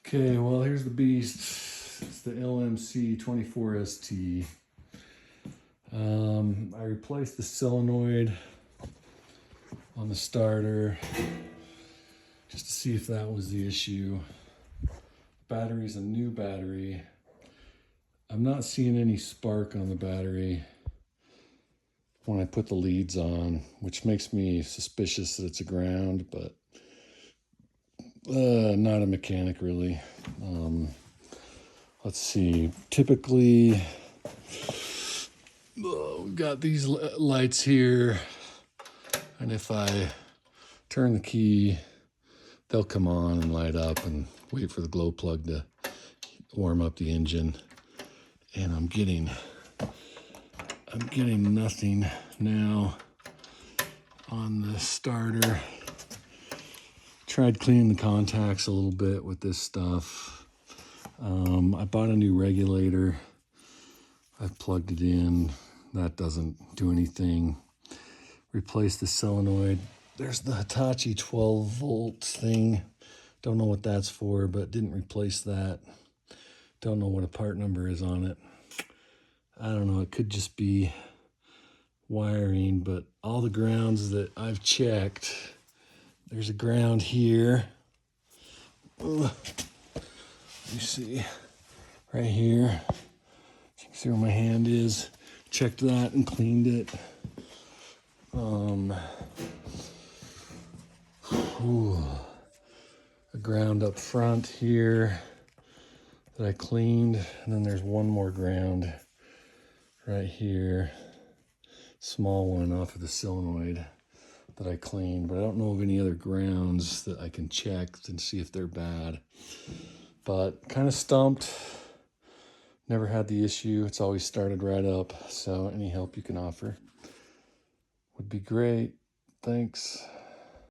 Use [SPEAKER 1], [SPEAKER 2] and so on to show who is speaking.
[SPEAKER 1] Okay, well, here's the beast. It's the LMC 24ST. I replaced the solenoid on the starter just to see if that was the issue. Battery's a new battery. I'm not seeing any spark on the battery when I put the leads on, which makes me suspicious that it's a ground, but not a mechanic really. Let's see, typically we've got these lights here, and if I turn the key, they'll come on and light up and wait for the glow plug to warm up the engine. And I'm getting nothing now on the starter. Tried cleaning the contacts a little bit with this stuff. I bought a new regulator. I've plugged it in. That doesn't do anything. Replaced the solenoid. There's the Hitachi 12 volt thing. Don't know what that's for, but didn't replace that. Don't know what a part number is on it. I don't know, it could just be wiring, but all the grounds that I've checked, there's a ground here. You see, right here. You can see where my hand is. Checked that and cleaned it. A ground up front here that I cleaned, and then there's one more ground right here, small one off of the solenoid that I cleaned, but I don't know of any other grounds that I can check and see if they're bad. But kind of stumped. Never had the issue. It's always started right up. So any help you can offer would be great. Thanks.